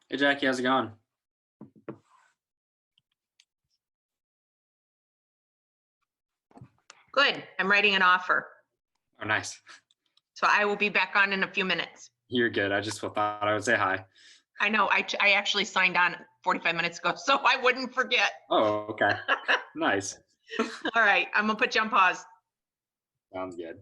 Hey, Jackie, how's it going? Good. I'm writing an offer. Oh, nice. So I will be back on in a few minutes. You're good. I just thought I would say hi. I know, I actually signed on 45 minutes ago, so I wouldn't forget. Oh, okay. Nice. All right, I'm gonna put you on pause. Sounds good.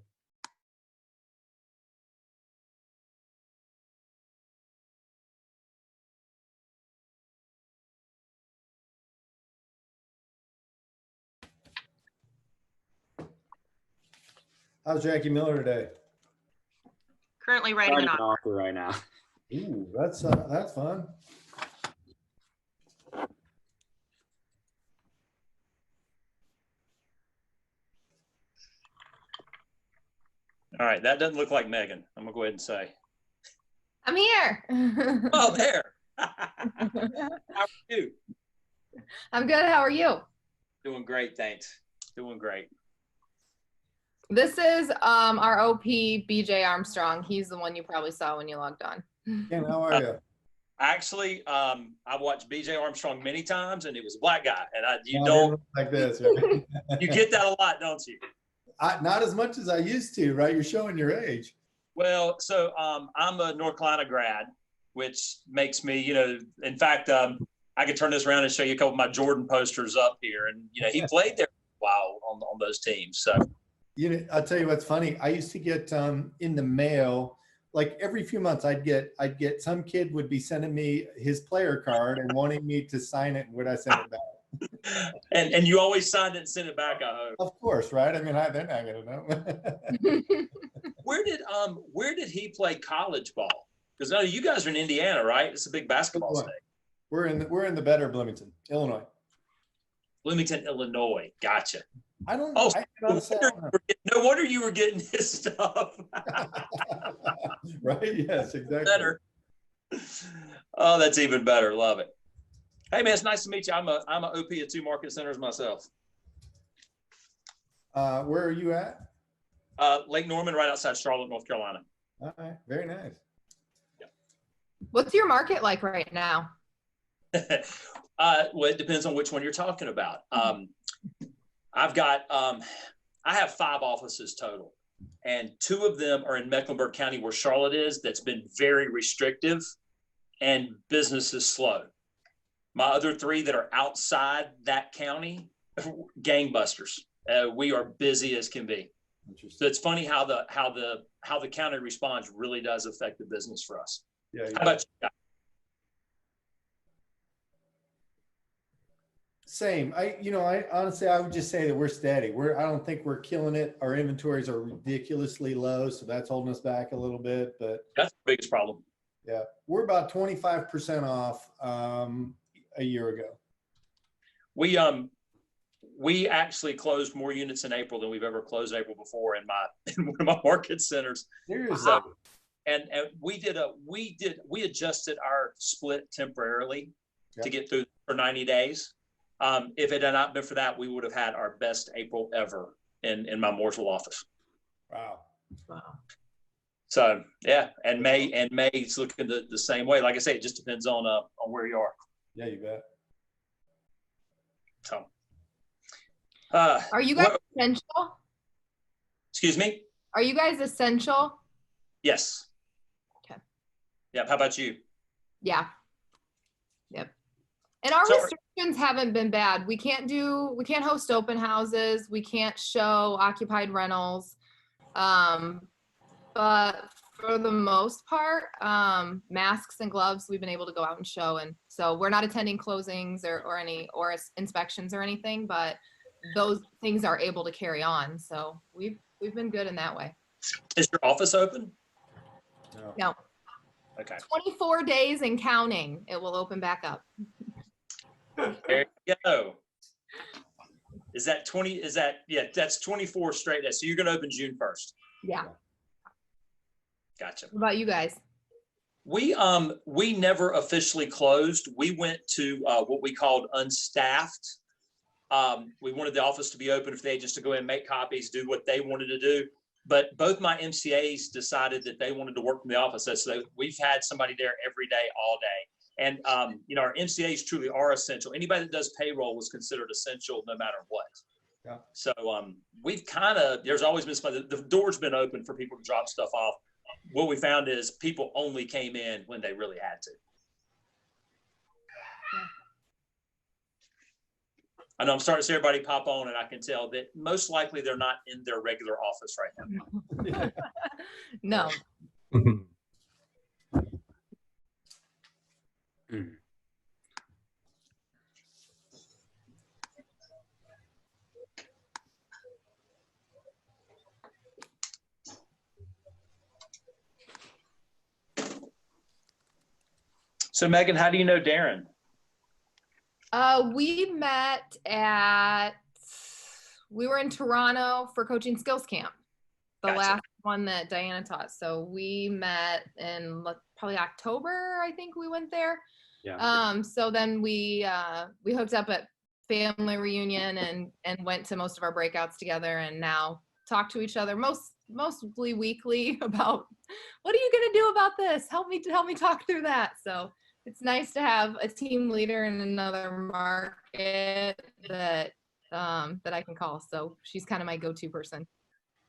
How's Jackie Miller today? Currently writing an offer. offer right now. Ooh, that's fun. All right, that doesn't look like Megan. I'm gonna go ahead and say. I'm here. Oh, there. How are you? I'm good. How are you? Doing great, thanks. Doing great. This is our OP, BJ Armstrong. He's the one you probably saw when you logged on. Ken, how are you? Actually, I've watched BJ Armstrong many times, and it was a black guy. And you No, don't like this, right? you get that a lot, don't you? Not as much as I used to, right? You're showing your age. Well, so I'm a North Carolina grad, which makes me, in fact, I could turn this around and show you a couple of my Jordan posters up here, and he played there for a while on those teams. So. I'll tell you what's funny. I used to get in the mail, like every few months, I'd get some kid would be sending me his player card and wanting me to sign it. And would I send it back? And you always signed it and sent it back, I hope. Of course, right? I mean, they're not gonna know. Where did he play college ball? Because no, you guys are in Indiana, right? It's a big basketball state. We're in the better Bloomington, Illinois. Bloomington, Illinois. Gotcha. I don't know. No wonder you were getting his stuff. Right? Yes, exactly. Better. Oh, that's even better. Love it. Hey man, it's nice to meet you. I'm a OP at 2 market centers myself. Where are you at? Lake Norman, right outside Charlotte, North Carolina. All right, very nice. What's your market like right now? Well, it depends on which one you're talking about. I've got, I have 5 offices total, and 2 of them are in Mecklenburg County where Charlotte is. That's been very restrictive and business is slow. My other 3 that are outside that county, gangbusters. We are busy as can be. So it's funny how the county response really does affect the business for us. Yeah. How about you guys? Same. I honestly, I would just say that we're steady. I don't think we're killing it. Our inventories are ridiculously low, so that's holding us back a little bit. But that's the biggest problem. Yeah, we're about 25% off a year ago. We actually closed more units in April than we've ever closed in April before in one of my market centers. Seriously. And we adjusted our split temporarily to get through for 90 days. If it had not been for that, we would have had our best April ever in my Mooresville office. Wow. So yeah, and May's looking the same way. Like I say, it just depends on where you are. Yeah, you bet. So, are you guys essential? Excuse me? Are you guys essential? Yes. Okay. Yeah. How about you? Yeah. Yep. And our restrictions haven't been bad. We can't host open houses. We can't show occupied rentals. But for the most part, masks and gloves, we've been able to go out and show. And so we're not attending closings or inspections or anything, but those things are able to carry on. So we've been good in that way. Is your office open? No. Okay. 24 days and counting, it will open back up. There you go. Is that 20? Yeah, that's 24 straight days. So you're going to open June 1st. Yeah. Gotcha. What about you guys? We never officially closed. We went to what we called unstaffed We wanted the office to be open for the agents to go in and make copies, do what they wanted to do. But both my MCAs decided that they wanted to work from the office. So we've had somebody there every day, all day. And, our MCAs truly are essential. Anybody that does payroll was considered essential no matter what. Yeah. So we've there's always been somebody, the door's been open for people to drop stuff off. What we found is people only came in when they really had to. I know I'm starting to see everybody pop on, and I can tell that most likely they're not in their regular office right now. No. So Megan, how do you know Darren? We were in Toronto for coaching skills camp, the Gotcha. last one that Diana taught. So we met in probably October, I think we went there. Yeah. So then we hooked up at family reunion and went to most of our breakouts together, and now talk to each other mostly weekly about what are you going to do about this? Help me talk through that. So it's nice to have a team leader in another market that I can call. So she's kind of my go-to person.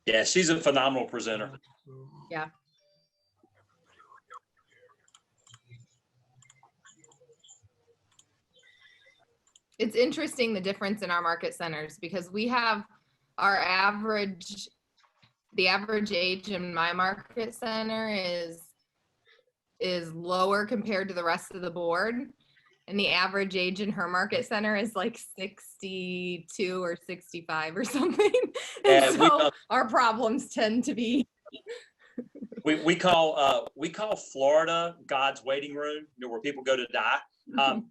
Yeah, she's a phenomenal presenter. Yeah. It's interesting the difference in our market centers, because we have the average age in my market center is lower compared to the rest of the board, and the average age in her market center is like 62 or 65 or something. And so our problems tend to be we call Florida God's waiting room, where people go to die.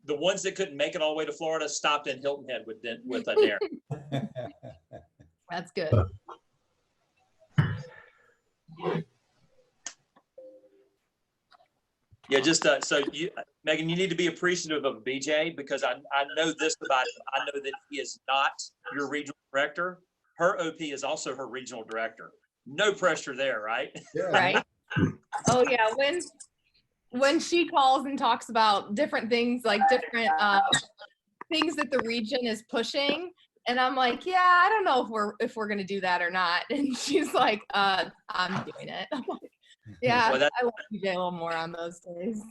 The ones that couldn't make it all the way to Florida stopped in Hilton Head with Darren. That's good. Yeah, just so you, Megan, you need to be appreciative of BJ, because I know this about him. I know that he is not your regional director. Her OP is also her regional director. No pressure there, right? Yeah. Right. Oh yeah, when she calls and talks about different things, like different things that the region is pushing, and I'm like, yeah, I don't know if we're gonna do that or not. And she's like, I'm doing it. I'm like, yeah, Well, I want to get a little more on those days.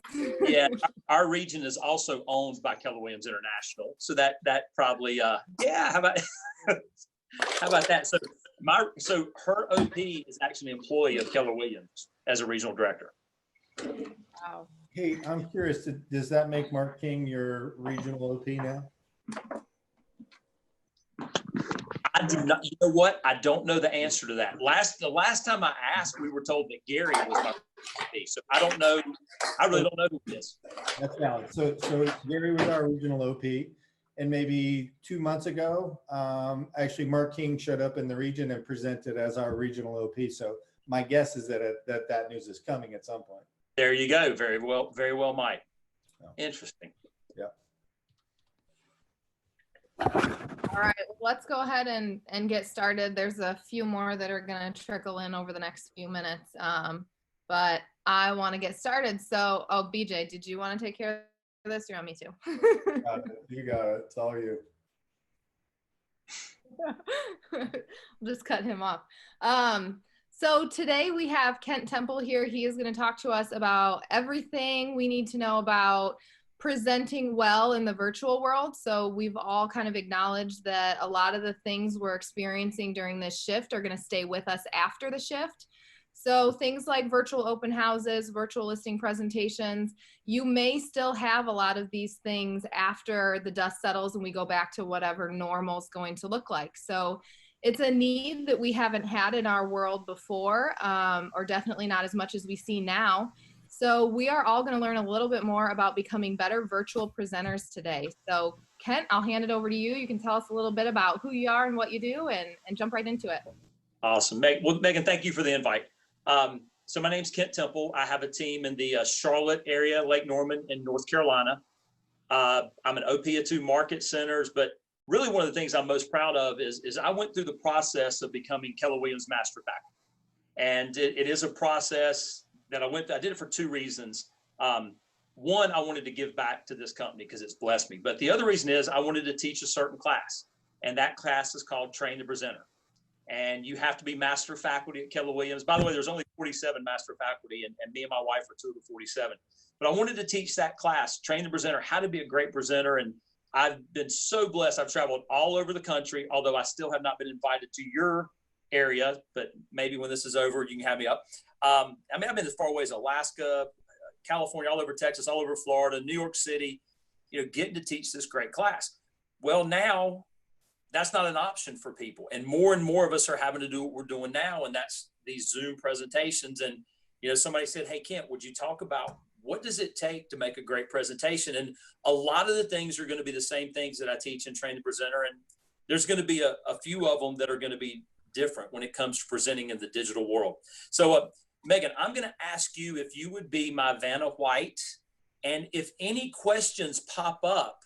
Yeah, our region is also owned by Keller Williams International, so that probably yeah. How about how about that? So her OP is actually an employee of Keller Williams as a regional director. Wow. Hey, I'm curious, does that make Mark King your regional OP now? I do not. You know what? I don't know the answer to that. The last time I asked, we were told that Gary was my OP. So I don't know. I really don't know who it is. That's valid. So Gary was our regional OP, and maybe 2 months ago, actually Mark King showed up in the region and presented as our regional OP. So my guess is that news is coming at some point. There you go. Very well, Mike. Interesting. Yeah. All right, let's go ahead and get started. There's a few more that are going to trickle in over the next few minutes, but I want to get started. So, BJ, did you want to take care of this? Or you want me to? You got it. It's all you. Just cut him off. So today we have Kent Temple here. He is going to talk to us about everything we need to know about presenting well in the virtual world. So we've all kind of acknowledged that a lot of the things we're experiencing during this shift are going to stay with us after the shift. So things like virtual open houses, virtual listing presentations, you may still have a lot of these things after the dust settles and we go back to whatever normal is going to look like. So it's a need that we haven't had in our world before, or definitely not as much as we see now. So we are all going to learn a little bit more about becoming better virtual presenters today. So Kent, I'll hand it over to you. You can tell us a little bit about who you are and what you do, and jump right into it. Awesome. Well, Megan, thank you for the invite. So my name's Kent Temple. I have a team in the Charlotte area, Lake Norman in North Carolina. I'm an OP of 2 market centers, but really one of the things I'm most proud of is I went through the process of becoming Keller Williams Master Faculty. And it is a process that I did it for two reasons. One, I wanted to give back to this company because it's blessed me. But the other reason is I wanted to teach a certain class. And that class is called Train the Presenter. And you have to be master faculty at Keller Williams. By the way, there's only 47 master faculty, and me and my wife are 2 of the 47. But I wanted to teach that class, Train the Presenter, how to be a great presenter. And I've been so blessed. I've traveled all over the country, although I still have not been invited to your area, but maybe when this is over, you can have me up. I mean, I've been as far away as Alaska, California, all over Texas, all over Florida, New York City, getting to teach this great class. Well, now that's not an option for people. And more of us are having to do what we're doing now. And that's these Zoom presentations. And, somebody said, hey, Kent, would you talk about what does it take to make a great presentation? And a lot of the things are going to be the same things that I teach and Train the Presenter. And there's going to be a few of them that are going to be different when it comes to presenting in the digital world. So, Megan, I'm going to ask you if you would be my Vanna White. And if any questions pop up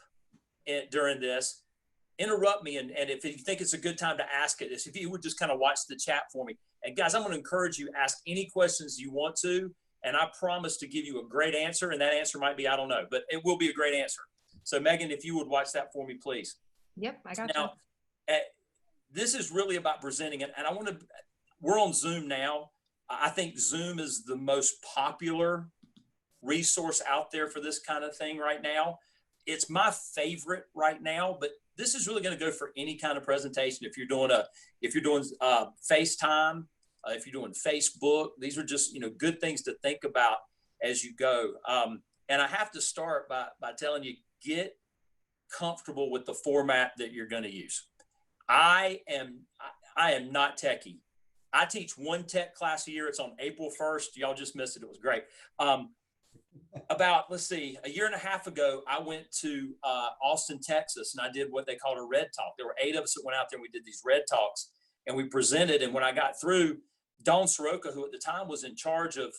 during this, interrupt me. And if you think it's a good time to ask it, if you would just kind of watch the chat for me. And guys, I'm going to encourage you, ask any questions you want to. And I promise to give you a great answer. And that answer might be, I don't know, but it will be a great answer. So Megan, if you would watch that for me, please. Yep, I got you. Now, this is really about presenting it. And we're on Zoom now. I think Zoom is the most popular resource out there for this kind of thing right now. It's my favorite right now, but this is really going to go for any kind of presentation. If you're doing FaceTime, if you're doing Facebook, these are just, good things to think about as you go. And I have to start by telling you, get comfortable with the format that you're going to use. I am not techie. I teach one tech class a year. It's on April 1st. Y'all just missed it. It was great. About, let's see, a year and a half ago, I went to Austin, Texas, and I did what they called a Red Talk. There were 8 of us that went out there and we did these Red Talks and we presented. And when I got through, Dawn Soroka, who at the time was in charge of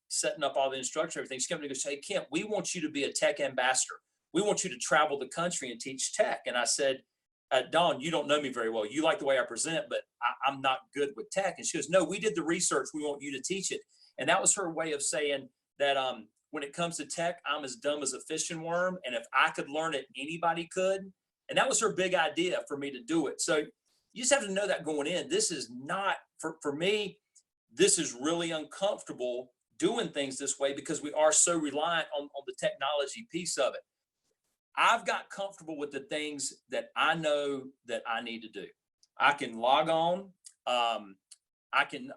setting up all the instruction, everything, she came to me and said, hey, Kent, we want you to be a tech ambassador. We want you to travel the country and teach tech. And I said, Dawn, you don't know me very well. You like the way I present, but I'm not good with tech. And she goes, no, we did the research. We want you to teach it. And that was her way of saying that when it comes to tech, I'm as dumb as a fishing worm. And if I could learn it, anybody could. And that was her big idea for me to do it. So you just have to know that going in. This is not, for me, this is really uncomfortable doing things this way because we are so reliant on the technology piece of it. I've got comfortable with the things that I know that I need to do. I can log on. I can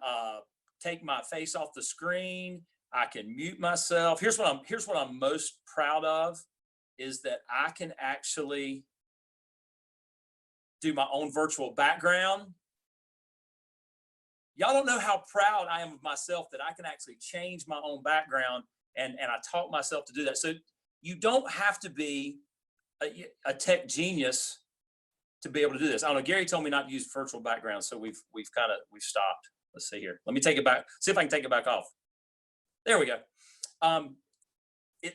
take my face off the screen. I can mute myself. Here's what I'm most proud of is that I can actually do my own virtual background. Y'all don't know how proud I am of myself that I can actually change my own background and I taught myself to do that. So you don't have to be a tech genius to be able to do this. I don't know. Gary told me not to use virtual backgrounds, so we've stopped. Let's see here. Let me take it back. See if I can take it back off. There we go.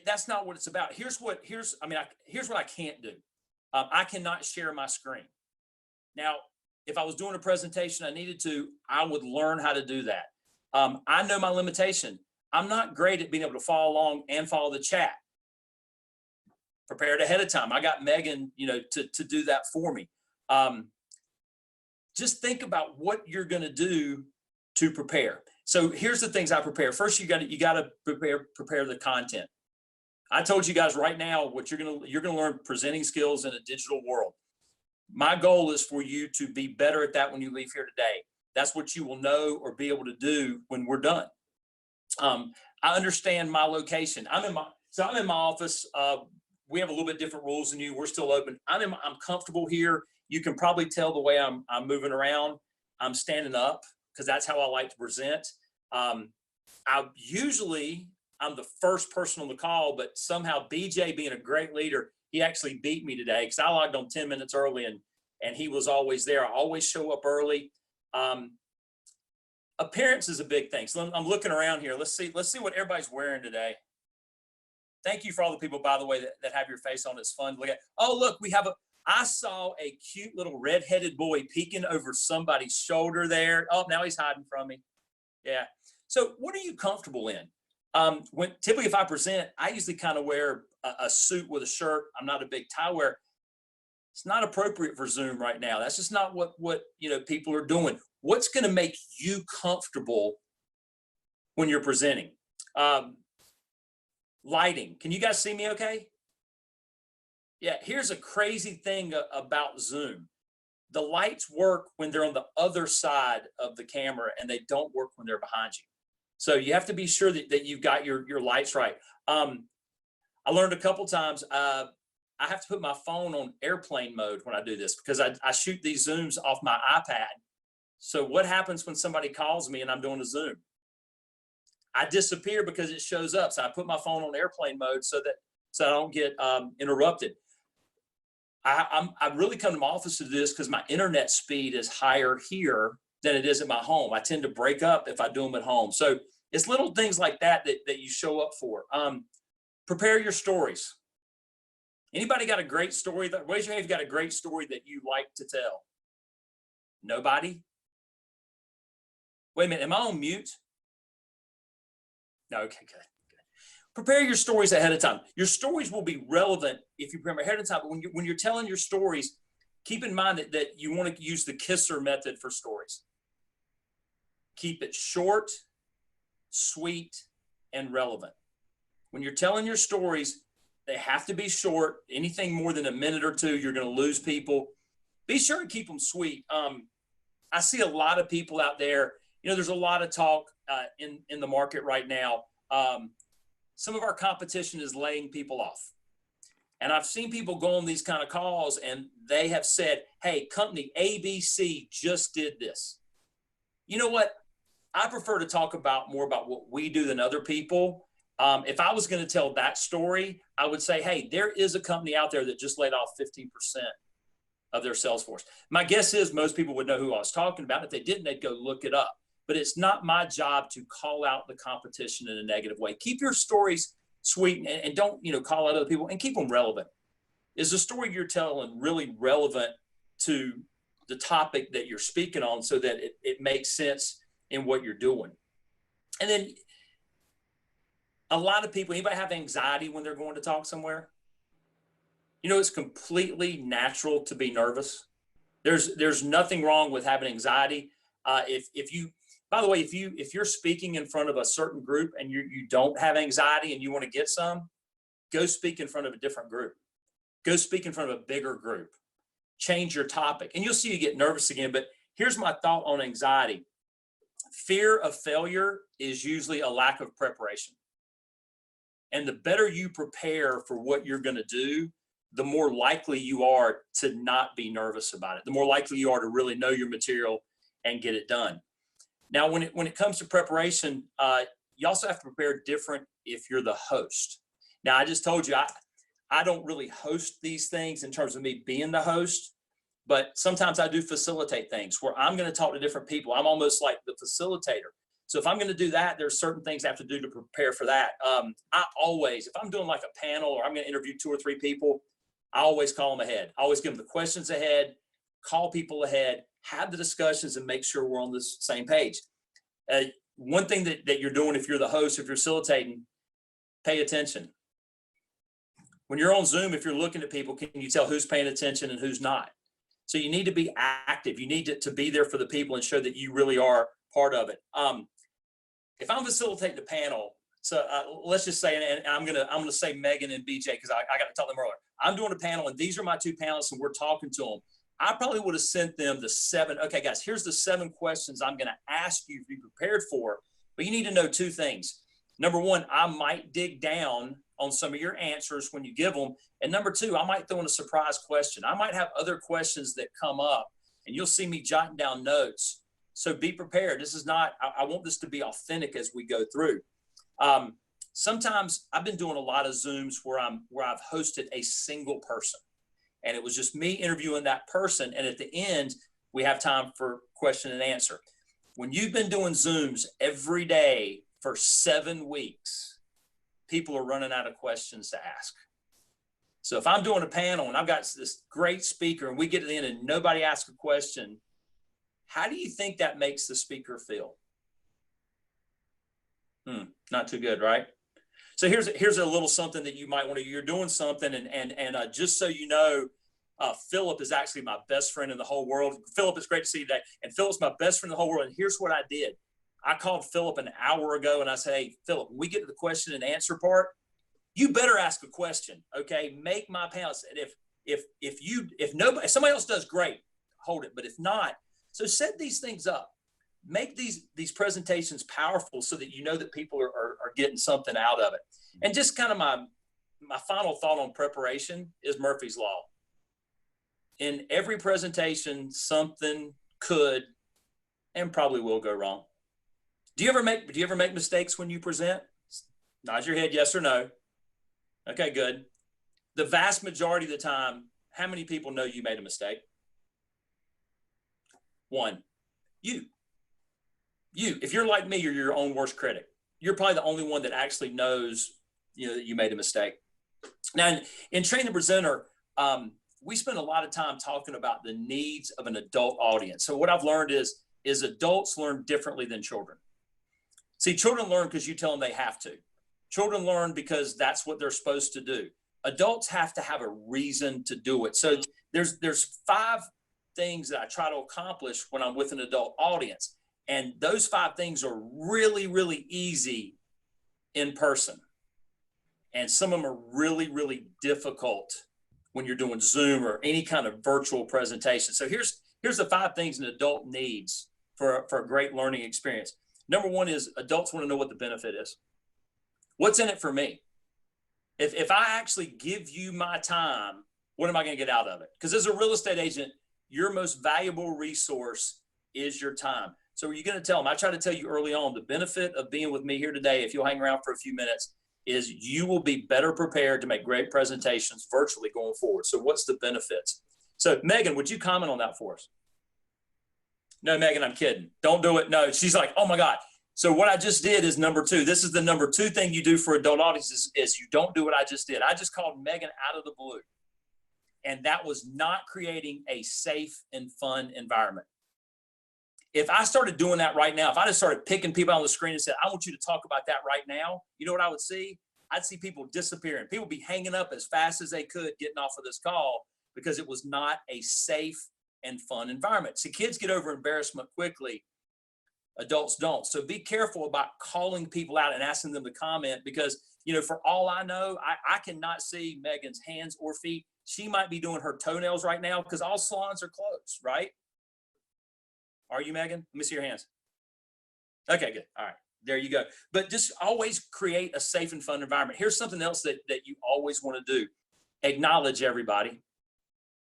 That's not what it's about. Here's what I can't do. I cannot share my screen. Now, if I was doing a presentation I needed to, I would learn how to do that. I know my limitation. I'm not great at being able to follow along and follow the chat. Prepared ahead of time. I got Megan, to do that for me. Just think about what you're going to do to prepare. So here's the things I prepare. First, you got to prepare the content. I told you guys right now what you're going to learn presenting skills in a digital world. My goal is for you to be better at that when you leave here today. That's what you will know or be able to do when we're done. I understand my location. I'm in my office. We have a little bit different rules than you. We're still open. I'm comfortable here. You can probably tell the way I'm moving around. I'm standing up because that's how I like to present. I'm the first person on the call, but somehow BJ, being a great leader, he actually beat me today because I logged on 10 minutes early and he was always there. I always show up early. Appearance is a big thing. So I'm looking around here. Let's see what everybody's wearing today. Thank you for all the people, by the way, that have your face on. It's fun to look at. Oh, look, I saw a cute little red-headed boy peeking over somebody's shoulder there. Oh, now he's hiding from me. Yeah. So what are you comfortable in? When typically if I present, I usually kind of wear a suit with a shirt. I'm not a big tie wearer. It's not appropriate for Zoom right now. That's just not what people are doing. What's going to make you comfortable when you're presenting? Lighting. Can you guys see me okay? Yeah, here's a crazy thing about Zoom. The lights work when they're on the other side of the camera and they don't work when they're behind you. So you have to be sure that you've got your lights right. I learned a couple times, I have to put my phone on airplane mode when I do this because I shoot these Zooms off my iPad. So what happens when somebody calls me and I'm doing a Zoom? I disappear because it shows up. So I put my phone on airplane mode so I don't get interrupted. I really come to my office to do this because my internet speed is higher here than it is at my home. I tend to break up if I do them at home. So it's little things like that you show up for. Prepare your stories. Anybody got a great story? Raise your hand if you got a great story that you like to tell. Nobody? Wait a minute, am I on mute? No, okay, good. Prepare your stories ahead of time. Your stories will be relevant if you prepare ahead of time, but when you're telling your stories, keep in mind that you want to use the kisser method for stories. Keep it short, sweet, and relevant. When you're telling your stories, they have to be short. Anything more than a minute or two, you're going to lose people. Be sure and keep them sweet. I see a lot of people out there. There's a lot of talk in the market right now. Some of our competition is laying people off. And I've seen people go on these kind of calls and they have said, hey, company ABC just did this. You know what? I prefer to talk more about what we do than other people. If I was going to tell that story, I would say, hey, there is a company out there that just laid off 15% of their sales force. My guess is most people would know who I was talking about. If they didn't, they'd go look it up. But it's not my job to call out the competition in a negative way. Keep your stories sweet and don't, call out other people, and keep them relevant. Is the story you're telling really relevant to the topic that you're speaking on so that it makes sense in what you're doing? And then a lot of people, anybody have anxiety when they're going to talk somewhere? It's completely natural to be nervous. There's nothing wrong with having anxiety. By the way, if you're speaking in front of a certain group and you don't have anxiety and you want to get some, go speak in front of a different group. Go speak in front of a bigger group. Change your topic. And you'll see you get nervous again. But here's my thought on anxiety. Fear of failure is usually a lack of preparation. And the better you prepare for what you're going to do, the more likely you are to not be nervous about it. The more likely you are to really know your material and get it done. Now, when it comes to preparation, you also have to prepare different if you're the host. Now, I just told you, I don't really host these things in terms of me being the host, but sometimes I do facilitate things where I'm going to talk to different people. I'm almost like the facilitator. So if I'm going to do that, there's certain things I have to do to prepare for that. I always, if I'm doing like a panel or I'm going to interview 2 or 3 people, I always call them ahead. I always give them the questions ahead, call people ahead, have the discussions, and make sure we're on the same page. One thing that you're doing if you're the host, if you're facilitating, pay attention. When you're on Zoom, if you're looking at people, can you tell who's paying attention and who's not? So you need to be active. You need to be there for the people and show that you really are part of it. If I'm facilitating the panel, so let's just say, and I'm gonna say Megan and BJ because I got to tell them earlier. I'm doing a panel, and these are my 2 panelists, and we're talking to them. I probably would have sent them the 7. Okay, guys, here's the 7 questions I'm going to ask you to be prepared for. But you need to know 2 things. Number 1, I might dig down on some of your answers when you give them. And number 2, I might throw in a surprise question. I might have other questions that come up, and you'll see me jotting down notes. So be prepared. This is not, I want this to be authentic as we go through. Sometimes I've been doing a lot of Zooms where I've hosted a single person. And it was just me interviewing that person. And at the end, we have time for question and answer. When you've been doing Zooms every day for 7 weeks, people are running out of questions to ask. So if I'm doing a panel and I've got this great speaker and we get to the end and nobody asks a question, how do you think that makes the speaker feel? Not too good, right? So here's a little something that you might want to, you're doing something and just so you know, Philip is actually my best friend in the whole world. Philip, it's great to see you today. And Philip's my best friend in the whole world. And here's what I did. I called Philip an hour ago and I said, hey, Philip, when we get to the question and answer part, you better ask a question. Okay. Make my panel. And if somebody else does, great, hold it. But if not, so set these things up. Make these presentations powerful so that you know that people are getting something out of it. And just kind of my final thought on preparation is Murphy's Law. In every presentation, something could and probably will go wrong. Do you ever make mistakes when you present? Nod your head, yes or no. Okay, good. The vast majority of the time, how many people know you made a mistake? One. You, if you're like me, you're your own worst critic. You're probably the only one that actually knows, that you made a mistake. Now, in Train the Presenter, we spend a lot of time talking about the needs of an adult audience. So what I've learned is adults learn differently than children. See, children learn because you tell them they have to. Children learn because that's what they're supposed to do. Adults have to have a reason to do it. So there's 5 things that I try to accomplish when I'm with an adult audience. And those 5 things are really, really easy in person. And some of them are really, really difficult when you're doing Zoom or any kind of virtual presentation. So here's the 5 things an adult needs for a great learning experience. Number 1 is adults want to know what the benefit is. What's in it for me? If I actually give you my time, what am I going to get out of it? Because as a real estate agent, your most valuable resource is your time. So are you going to tell them? I try to tell you early on, the benefit of being with me here today, if you'll hang around for a few minutes, is you will be better prepared to make great presentations virtually going forward. So what's the benefits? So Megan, would you comment on that for us? No, Megan, I'm kidding. Don't do it. No, she's like, oh my God. So what I just did is number 2. This is the number 2 thing you do for adult audiences is you don't do what I just did. I just called Megan out of the blue. And that was not creating a safe and fun environment. If I started doing that right now, if I just started picking people on the screen and said, I want you to talk about that right now, you know what I would see? I'd see people disappearing. People be hanging up as fast as they could getting off of this call because it was not a safe and fun environment. See, kids get over embarrassment quickly. Adults don't. So be careful about calling people out and asking them to comment because, for all I know, I cannot see Megan's hands or feet. She might be doing her toenails right now because all salons are closed, right? Are you, Megan? Let me see your hands. Okay, good. All right. There you go. But just always create a safe and fun environment. Here's something else that you always want to do. Acknowledge everybody.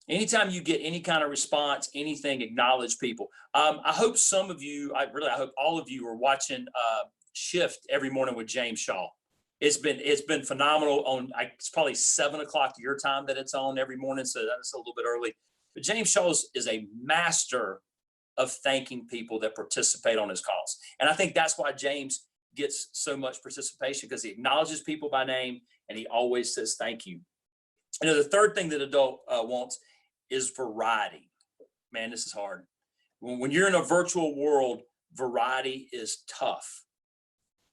Anytime you get any kind of response, anything, acknowledge people. I hope some of you, I hope all of you are watching Shift every morning with James Shaw. It's been phenomenal. It's probably 7 o'clock your time that it's on every morning, so that's a little bit early. But James Shaw is a master of thanking people that participate on his calls. And I think that's why James gets so much participation because he acknowledges people by name and he always says thank you. The third thing that adult wants is variety. Man, this is hard. When you're in a virtual world, variety is tough.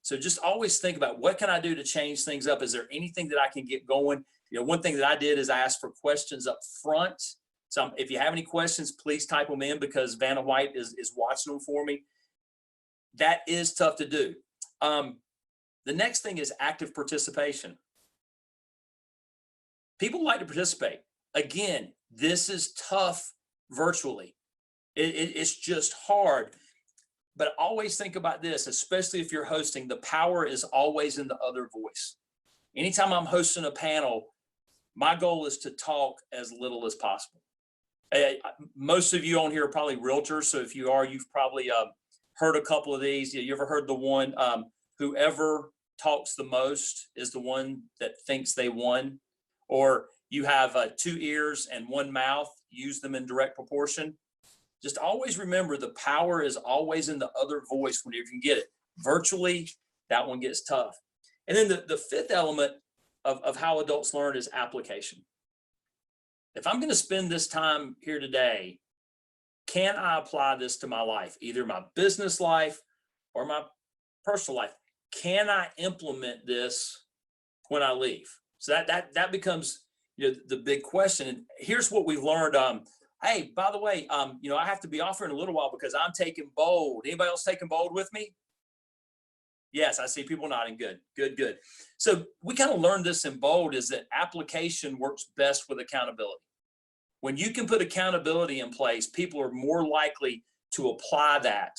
So just always think about what can I do to change things up? Is there anything that I can get going? One thing that I did is I asked for questions up front. So if you have any questions, please type them in because Vanna White is watching them for me. That is tough to do. The next thing is active participation. People like to participate. Again, this is tough virtually. It's just hard. But always think about this, especially if you're hosting, the power is always in the other voice. Anytime I'm hosting a panel, my goal is to talk as little as possible. Most of you on here are probably realtors. So if you are, you've probably heard a couple of these. You ever heard the one, whoever talks the most is the one that thinks they won? Or you have 2 ears and 1 mouth, use them in direct proportion. Just always remember the power is always in the other voice whenever you can get it. Virtually, that one gets tough. And then the 5th element of how adults learn is application. if I'm going to spend this time here today, can I apply this to my life, either my business life or my personal life? Can I implement this when I leave? So that becomes, you know, the big question. And here's what we've learned. Hey, by the way, you know, I have to be off in a little while because I'm taking Bold. Anybody else taking Bold with me? Yes, I see people nodding. Good, good, good. So we kind of learned this in Bold, is that application works best with accountability. When you can put accountability in place, people are more likely to apply that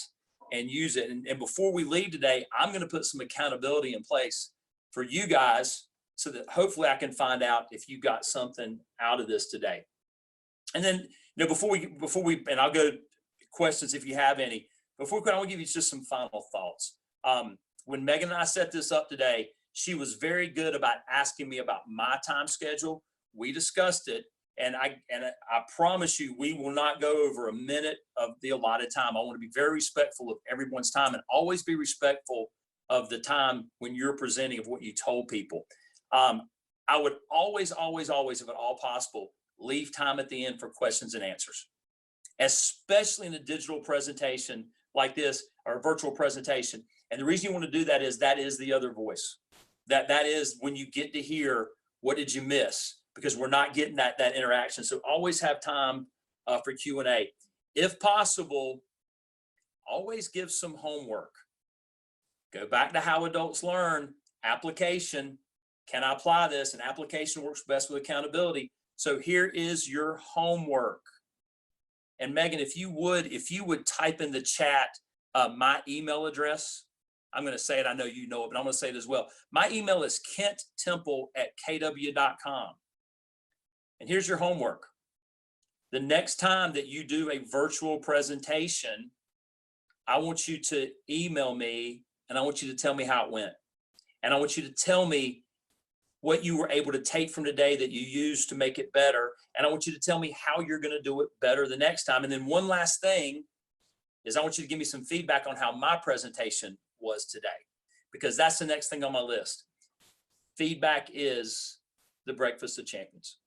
and use it. And before we leave today, I'm going to put some accountability in place for you guys so that hopefully I can find out if you got something out of this today. And then, you know, before we, and I'll go to questions if you have any. Before we go, I want to give you just some final thoughts. When Megan and I set this up today, she was very good about asking me about my time schedule. We discussed it. And I promise you, we will not go over a minute of the allotted time. I want to be very respectful of everyone's time and always be respectful of the time when you're presenting of what you told people. I would always, always, always, if at all possible, leave time at the end for questions and answers, especially in a digital presentation like this or a virtual presentation. And the reason you want to do that is the other voice. That is when you get to hear, what did you miss? Because we're not getting that interaction. So always have time for Q&A. If possible, always give some homework. Go back to how adults learn. Application. Can I apply this? And application works best with accountability. So here is your homework. And Megan, if you would type in the chat my email address. I'm going to say it. I know you know it, but I'm going to say it as well. My email is kenttemple@kw.com. And here's your homework. The next time that you do a virtual presentation, I want you to email me and I want you to tell me how it went. And I want you to tell me what you were able to take from today that you used to make it better. And I want you to tell me how you're going to do it better the next time. And then one last thing is I want you to give me some feedback on how my presentation was today, because that's the next thing on my list. Feedback is the breakfast of champions.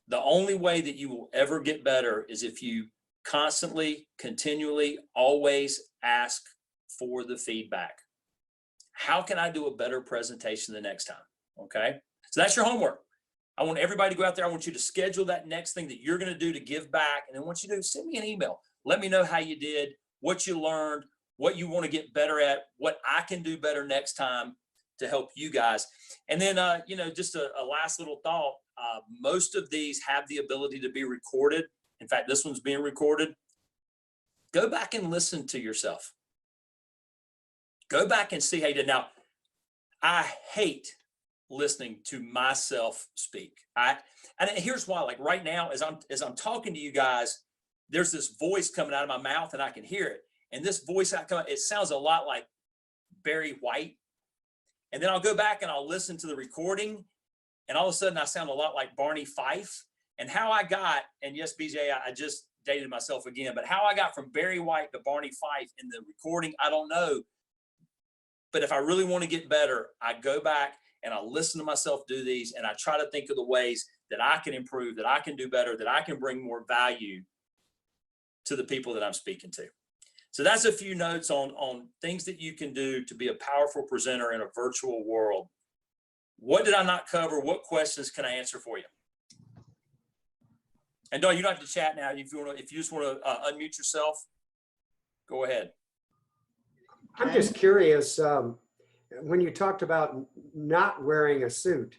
The only way that you will ever get better is if you constantly, continually, always ask for the feedback. How can I do a better presentation the next time? Okay, so that's your homework. I want everybody to go out there. I want you to schedule that next thing that you're going to do to give back. And then what you do, send me an email. Let me know how you did, what you learned, what you want to get better at, what I can do better next time to help you guys. And then, you know, just a last little thought. Most of these have the ability to be recorded. In fact, this one's being recorded. Go back and listen to yourself. Go back and see how you did. Now, I hate listening to myself speak. And here's why. Like right now, as I'm talking to you guys, there's this voice coming out of my mouth and I can hear it. And this voice, it sounds a lot like Barry White. And then I'll go back and I'll listen to the recording, and all of a sudden I sound a lot like Barney Fife. And how I got, and yes, BJ, I just dated myself again, but how I got from Barry White to Barney Fife in the recording, I don't know. But if I really want to get better, I go back and I listen to myself do these, and I try to think of the ways that I can improve, that I can do better, that I can bring more value to the people that I'm speaking to. So that's a few notes on things that you can do to be a powerful presenter in a virtual world. What did I not cover? What questions can I answer for you? And Dawn, you don't have to chat now. If you just want to unmute yourself, go ahead. I'm just curious, when you talked about not wearing a suit,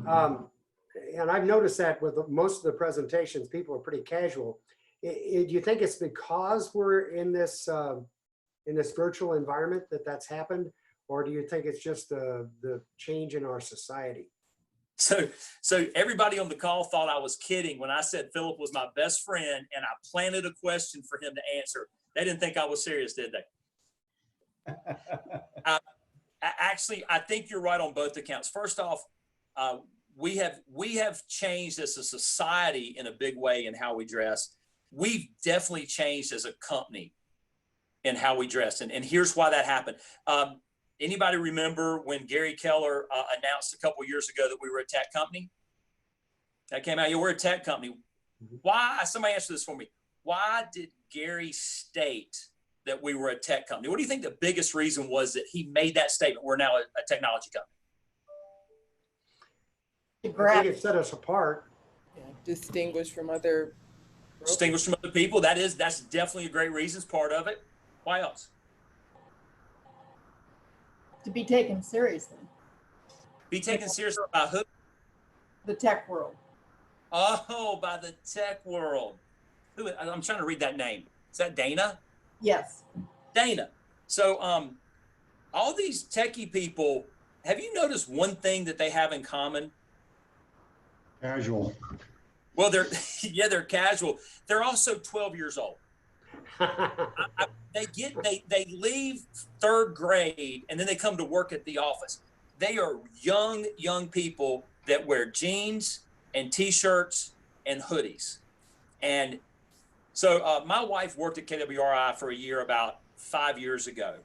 and I've noticed that with most of the presentations, people are pretty casual. Do you think it's because we're in this virtual environment that's happened, or do you think it's just the change in our society? So everybody on the call thought I was kidding when I said Philip was my best friend and I planted a question for him to answer. They didn't think I was serious, did they? Actually, I think you're right on both accounts. First off, we have changed as a society in a big way in how we dress. We've definitely changed as a company in how we dress. And here's why that happened. Anybody remember when Gary Keller announced a couple years ago that we were a tech company? That came out. Yeah, we're a tech company. Mhm. Why? Somebody answer this for me. Why did Gary state that we were a tech company? What do you think the biggest reason was that he made that statement? We're now a technology company. I think it set us apart. Yeah, distinguished from other. Distinguished from other people. That's definitely a great reason. It's part of it. Why else? To be taken seriously, Be taken seriously by who? the tech world. Oh, by the tech world. Who? I'm trying to read that name. Is that Dana? Yes. Dana. So, all these techie people, have you noticed one thing that they have in common? Casual. Well, they're casual. They're also 12 years old. They leave third grade and then they come to work at the office. They are young people that wear jeans and t-shirts and hoodies. And so my wife worked at KWRI for a year about 5 years ago.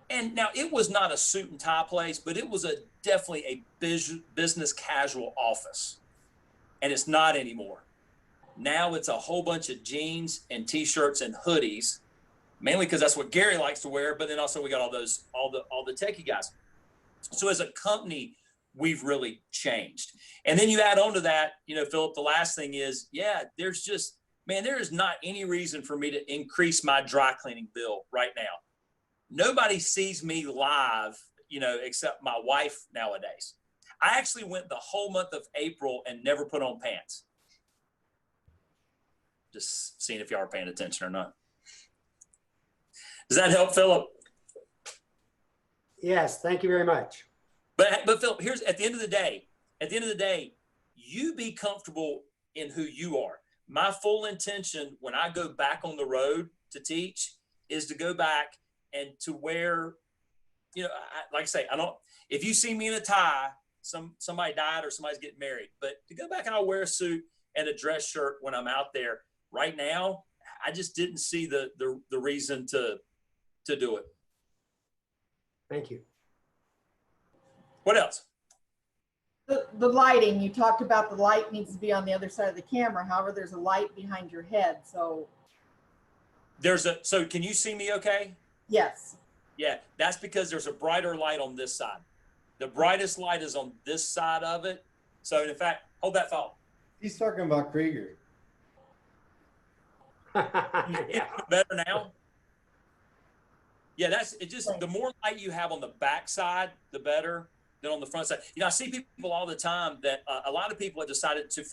And now it was not a suit and tie place, but it was definitely a business casual office. And it's not anymore. Now it's a whole bunch of jeans and t-shirts and hoodies, mainly because that's what Gary likes to wear. But then also we got all the techie guys. So as a company, we've really changed. And then you add on to that, Philip, the last thing is, there is not any reason for me to increase my dry cleaning bill right now. Nobody sees me live, except my wife nowadays. I actually went the whole month of April and never put on pants. Just seeing if y'all are paying attention or not. Does that help, Philip? Yes, thank you very much. But Philip, here's at the end of the day, you be comfortable in who you are. My full intention when I go back on the road to teach is to go back and to wear, like I say, if you see me in a tie, somebody died or somebody's getting married, but to go back and I'll wear a suit and a dress shirt when I'm out there. Right now, I just didn't see the reason to do it. Thank you. What else? The lighting, you talked about the light needs to be on the other side of the camera. However, there's a light behind your head. So can you see me okay? yes. Yeah, that's because there's a brighter light on this side. The brightest light is on this side of it. So in fact, hold that thought. He's talking about Krieger. Yeah. Better now? Yeah, the more light you have on the back side, the better than on the front side. I see people all the time that a lot of people have decided to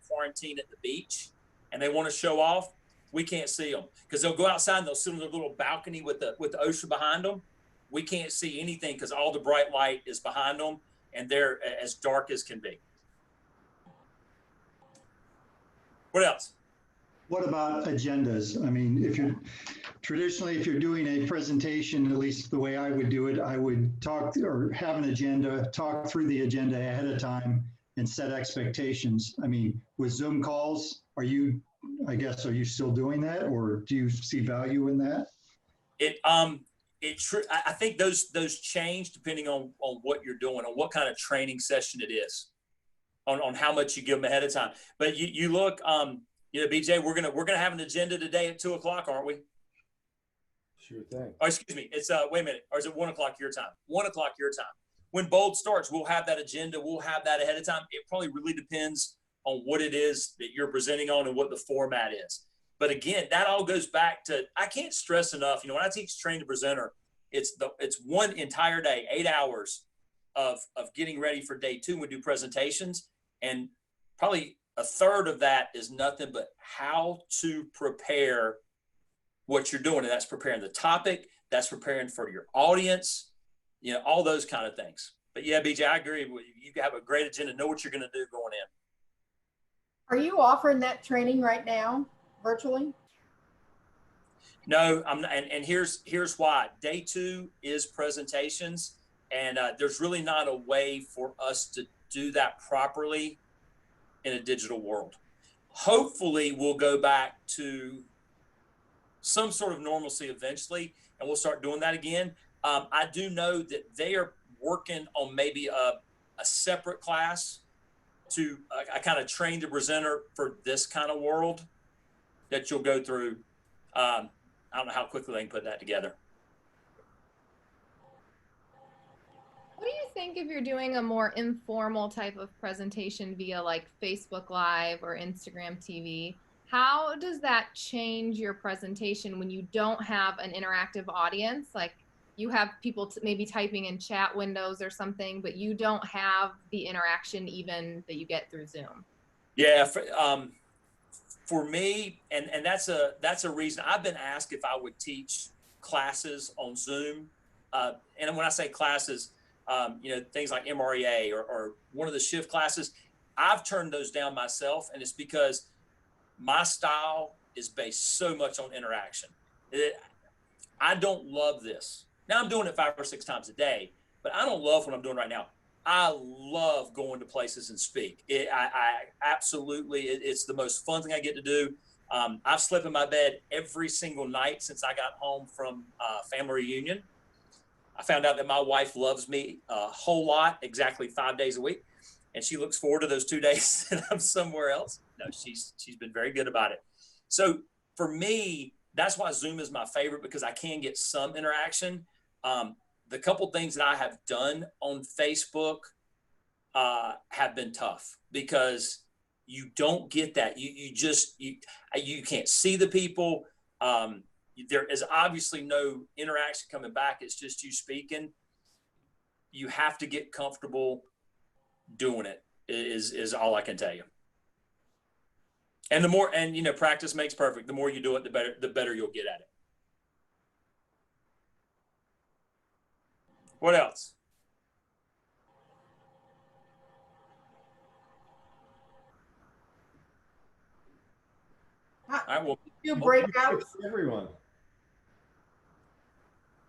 quarantine at the beach and they want to show off. We can't see them because they'll go outside and they'll sit on their little balcony with the ocean behind them. We can't see anything because all the bright light is behind them and they're as dark as can be. What else? What about agendas? I mean, if you're doing a presentation, at least the way I would do it, I would talk or have an agenda, talk through the agenda ahead of time and set expectations. I mean, with Zoom calls, are you still doing that or do you see value in that? I think those change depending on what you're doing, on what kind of training session it is, on how much you give them ahead of time. But you look, BJ, we're gonna have an agenda today at 2:00, aren't we? Sure thing. Oh, excuse me. It's wait a minute, or is it 1:00 your time? 1:00 your time. When Bold starts, we'll have that agenda. We'll have that ahead of time. It probably really depends on what it is that you're presenting on and what the format is. But again, that all goes back to, I can't stress enough, when I teach train the presenter, it's one entire day, 8 hours of getting ready for day 2 when we do presentations. And probably a third of that is nothing but how to prepare what you're doing. And that's preparing the topic, that's preparing for your audience, all those kind of things. But yeah, BJ, I agree. You have a great agenda, know what you're going to do going in. Are you offering that training right now, virtually? No, I'm not, and here's why. Day 2 is presentations, and there's really not a way for us to do that properly in a digital world. Hopefully, we'll go back to some sort of normalcy eventually, and we'll start doing that again. I do know that they are working on maybe a separate class to I kind of train the presenter for this kind of world that you'll go through. I don't know how quickly they can put that together. What do you think if you're doing a more informal type of presentation via like Facebook Live or Instagram TV? How does that change your presentation when you don't have an interactive audience? Like you have people maybe typing in chat windows or something, but you don't have the interaction even that you get through Zoom. Yeah, for me, and that's a reason I've been asked if I would teach classes on Zoom. And when I say classes, things like MREA or one of the shift classes, I've turned those down myself, and it's because my style is based so much on interaction. I don't love this. Now I'm doing it 5 or 6 times a day, but I don't love what I'm doing right now. I love going to places and speak. I absolutely, it's the most fun thing I get to do. I've slept in my bed every single night since I got home from family reunion. I found out that my wife loves me a whole lot, exactly 5 days a week. And she looks forward to those 2 days that I'm somewhere else. No, she's been very good about it. So for me, that's why Zoom is my favorite, because I can get some interaction. The couple things that I have done on Facebook have been tough because you don't get that. You can't see the people. There is obviously no interaction coming back. It's just you speaking. You have to get comfortable doing it is all I can tell you. And the more, practice makes perfect. The more you do it, the better you'll get at it. What else? All right, well, Do breakouts? Everyone.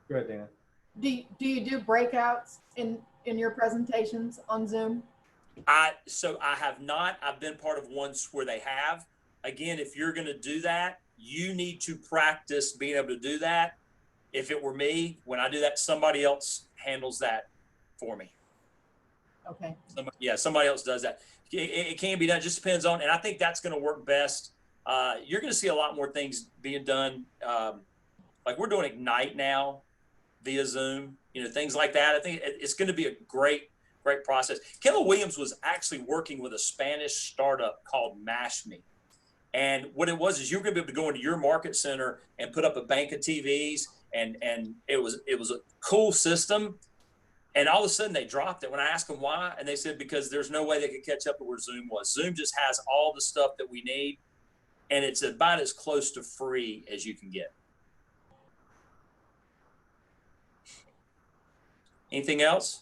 Go ahead, Dana. Do you do breakouts in your presentations on Zoom? So I have not. I've been part of ones where they have. Again, if you're going to do that, you need to practice being able to do that. If it were me, when I do that, somebody else handles that for me. Okay. Somebody else does that. It can be done. It just depends on, and I think that's going to work best. You're going to see a lot more things being done. Like we're doing Ignite now via Zoom, things like that. I think it's going to be a great process. Keller Williams was actually working with a Spanish startup called MashMe. And what it was is you were going to be able to go into your market center and put up a bank of TVs, and it was a cool system. And all of a sudden they dropped it when I asked them why. And they said, because there's no way they could catch up to where Zoom was. Zoom just has all the stuff that we need. And it's about as close to free as you can get. Anything else?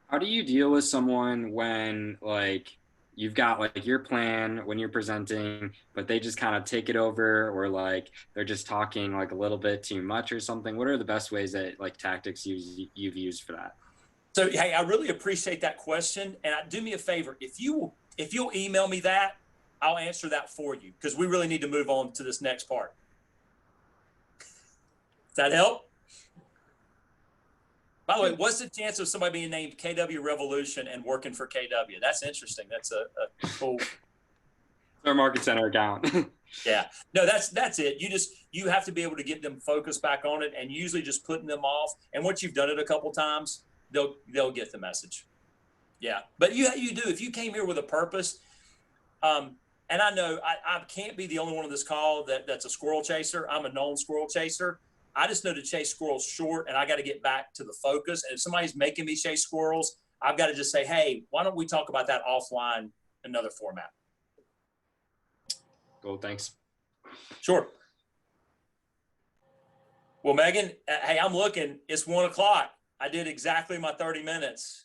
How do you deal with someone when like you've got like your plan when you're presenting, but they just kind of take it over, or like they're just talking like a little bit too much or something? What are the best ways that like tactics you've used for that? So, hey, I really appreciate that question. And do me a favor, if you'll email me that, I'll answer that for you, because we really need to move on to this next part. Does that help? By the way, what's the chance of somebody being named KW Revolution and working for KW? That's interesting. That's a cool. Our market center account. Yeah, no, that's it. You have to be able to get them focused back on it, and usually just putting them off. And once you've done it a couple times, they'll get the message. Yeah, but you do. If you came here with a purpose, and I know I can't be the only one on this call that's a squirrel chaser. I'm a known squirrel chaser. I just know to chase squirrels short, and I got to get back to the focus. And if somebody's making me chase squirrels, I've got to just say, hey, why don't we talk about that offline, another format? Cool, thanks. Sure. Well, Megan, hey, I'm looking. It's 1 o'clock. I did exactly my 30 minutes.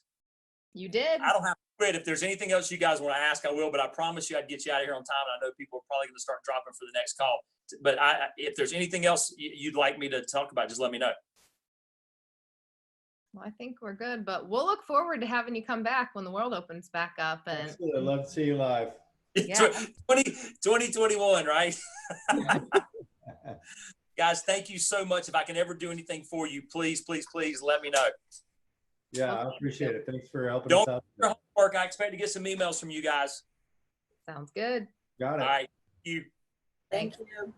You did. I don't have to quit. If there's anything else you guys want to ask, I will, but I promise you I'd get you out of here on time. And I know people are probably going to start dropping for the next call. But if there's anything else you'd like me to talk about, just let me know. Well, I think we're good, but we'll look forward to having you come back when the world opens back up. And Absolutely. I'd love to see you live. Yeah. 2021, right? Guys, thank you so much. If I can ever do anything for you, please let me know. Yeah, I appreciate it. Thanks for helping Don't us out. do your homework work. I expect to get some emails from you guys. Sounds good. Got All it. right. You. Thank you.